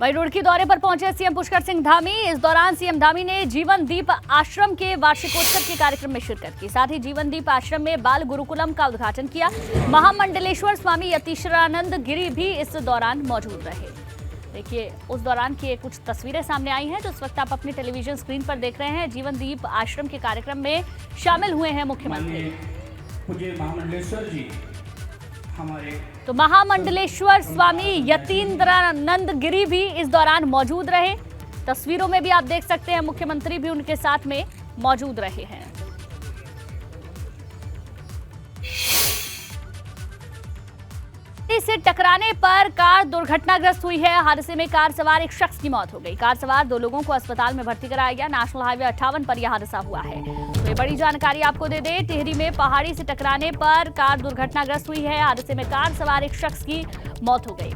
वहीं रुड़की दौरे पर पहुंचे सीएम पुष्कर सिंह धामी। इस दौरान सीएम धामी ने जीवन दीप आश्रम के वार्षिकोत्सव के कार्यक्रम में शिरकत की। साथ ही जीवन दीप आश्रम में बाल गुरुकुलम का उद्घाटन किया। महामंडलेश्वर स्वामी यतीश्वरानंद गिरी भी इस दौरान मौजूद रहे। देखिए, उस दौरान की कुछ तस्वीरें सामने आई हैं जो इस वक्त आप अपनी टेलीविजन स्क्रीन पर देख रहे हैं। जीवन दीप आश्रम के कार्यक्रम में शामिल हुए हैं मुख्यमंत्री। मुझे महामंडलेश्वर जी तो महामंडलेश्वर स्वामी यतीन्द्रानंद गिरी भी इस दौरान मौजूद रहे। तस्वीरों में भी आप देख सकते हैं मुख्यमंत्री भी उनके साथ में मौजूद रहे हैं। से टकराने पर कार दुर्घटनाग्रस्त हुई है। हादसे में कार सवार एक शख्स की मौत हो गई। कार सवार 2 लोगों को अस्पताल में भर्ती कराया गया। नेशनल हाईवे 58 पर यह हादसा हुआ है। तो ये बड़ी जानकारी आपको दे दें, टिहरी में पहाड़ी से टकराने पर कार दुर्घटनाग्रस्त हुई है। हादसे में कार सवार एक शख्स की मौत हो गई।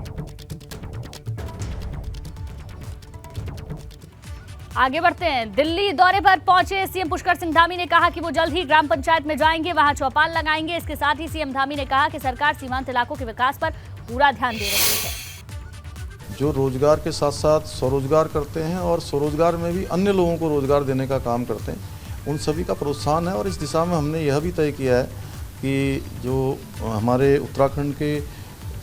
आगे बढ़ते हैं। दिल्ली दौरे पर पहुंचे सीएम पुष्कर सिंह धामी ने कहा कि वो जल्द ही ग्राम पंचायत में जाएंगे, वहां चौपाल लगाएंगे। इसके साथ ही सीएम धामी ने कहा कि सरकार सीमांत इलाकों के विकास पर पूरा ध्यान दे रही है। जो रोजगार के साथ साथ स्वरोजगार करते हैं और स्वरोजगार में भी अन्य लोगों को रोजगार देने का काम करते हैं, उन सभी का प्रोत्साहन है। और इस दिशा में हमने यह भी तय किया है कि जो हमारे उत्तराखंड के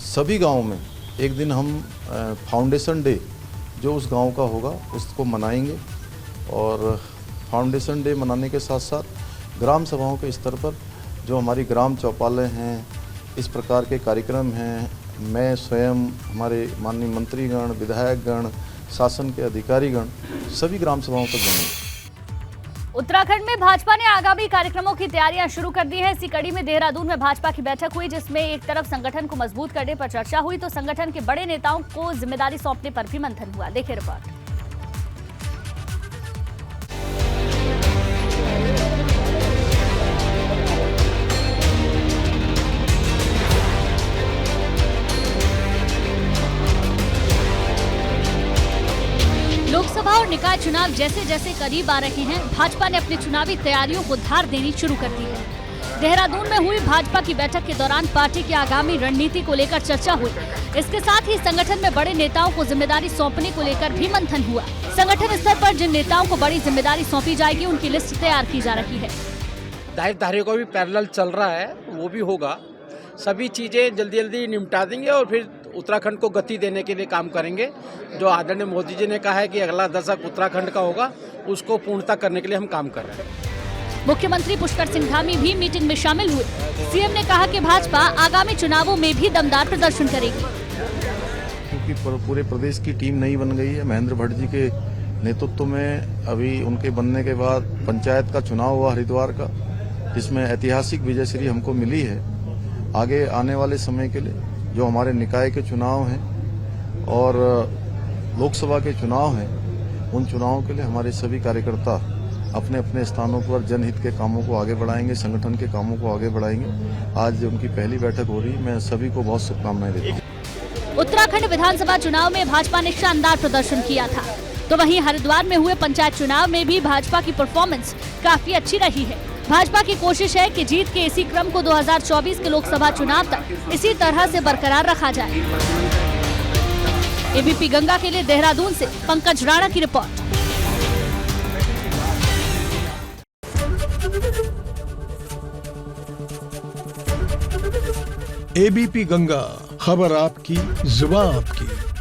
सभी गाँव में एक दिन हम फाउंडेशन डे जो उस गांव का होगा उसको मनाएंगे। और फाउंडेशन डे मनाने के साथ साथ ग्राम सभाओं के स्तर पर जो हमारी ग्राम चौपालें हैं, इस प्रकार के कार्यक्रम हैं, मैं स्वयं, हमारे माननीय मंत्रीगण, विधायकगण, शासन के अधिकारीगण सभी ग्राम सभाओं तक जाएंगे। उत्तराखंड में भाजपा ने आगामी कार्यक्रमों की तैयारियां शुरू कर दी हैं। इसी कड़ी में देहरादून में भाजपा की बैठक हुई, जिसमें एक तरफ संगठन को मजबूत करने पर चर्चा हुई तो संगठन के बड़े नेताओं को जिम्मेदारी सौंपने पर भी मंथन हुआ। देखिए रिपोर्ट। लोकसभा और निकाय चुनाव जैसे जैसे करीब आ रहे हैं, भाजपा ने अपनी चुनावी तैयारियों को धार देनी शुरू कर दी है। देहरादून में हुई भाजपा की बैठक के दौरान पार्टी की आगामी रणनीति को लेकर चर्चा हुई। इसके साथ ही संगठन में बड़े नेताओं को जिम्मेदारी सौंपने को लेकर भी मंथन हुआ। संगठन स्तर पर जिन नेताओं को बड़ी जिम्मेदारी सौंपी जाएगी, उनकी लिस्ट तैयार की जा रही है। दायित्वधारियों का भी पैरेलल चल रहा है, वो भी होगा। सभी चीजें जल्दी जल्दी निपटा देंगे और फिर उत्तराखंड को गति देने के लिए काम करेंगे। जो आदरणीय मोदी जी ने कहा है कि अगला दशक उत्तराखंड का होगा, उसको पूर्णता करने के लिए हम काम कर रहे हैं। मुख्यमंत्री पुष्कर सिंह धामी भी मीटिंग में शामिल हुए। सीएम ने कहा कि भाजपा आगामी चुनावों में भी दमदार प्रदर्शन करेगी। क्योंकि पूरे प्रदेश की टीम नई बन गई है। महेंद्र भट्ट जी के नेतृत्व में अभी उनके बनने के बाद पंचायत का चुनाव हुआ हरिद्वार का, जिसमें ऐतिहासिक विजयश्री हमको मिली है। आगे आने वाले समय के लिए जो हमारे निकाय के चुनाव हैं और लोकसभा के चुनाव हैं, उन चुनावों के लिए हमारे सभी कार्यकर्ता अपने अपने स्थानों पर जनहित के कामों को आगे बढ़ाएंगे, संगठन के कामों को आगे बढ़ाएंगे। आज उनकी पहली बैठक हो रही है, मैं सभी को बहुत शुभकामनाएं देता हूं। उत्तराखंड विधानसभा चुनाव में भाजपा ने शानदार प्रदर्शन किया था, तो वहीं हरिद्वार में हुए पंचायत चुनाव में भी भाजपा की परफॉर्मेंस काफी अच्छी रही है। भाजपा की कोशिश है कि जीत के इसी क्रम को 2024 के लोकसभा चुनाव तक इसी तरह से बरकरार रखा जाए। एबीपी गंगा के लिए देहरादून से पंकज राणा की रिपोर्ट। एबीपी गंगा, खबर आपकी, जुबान आपकी।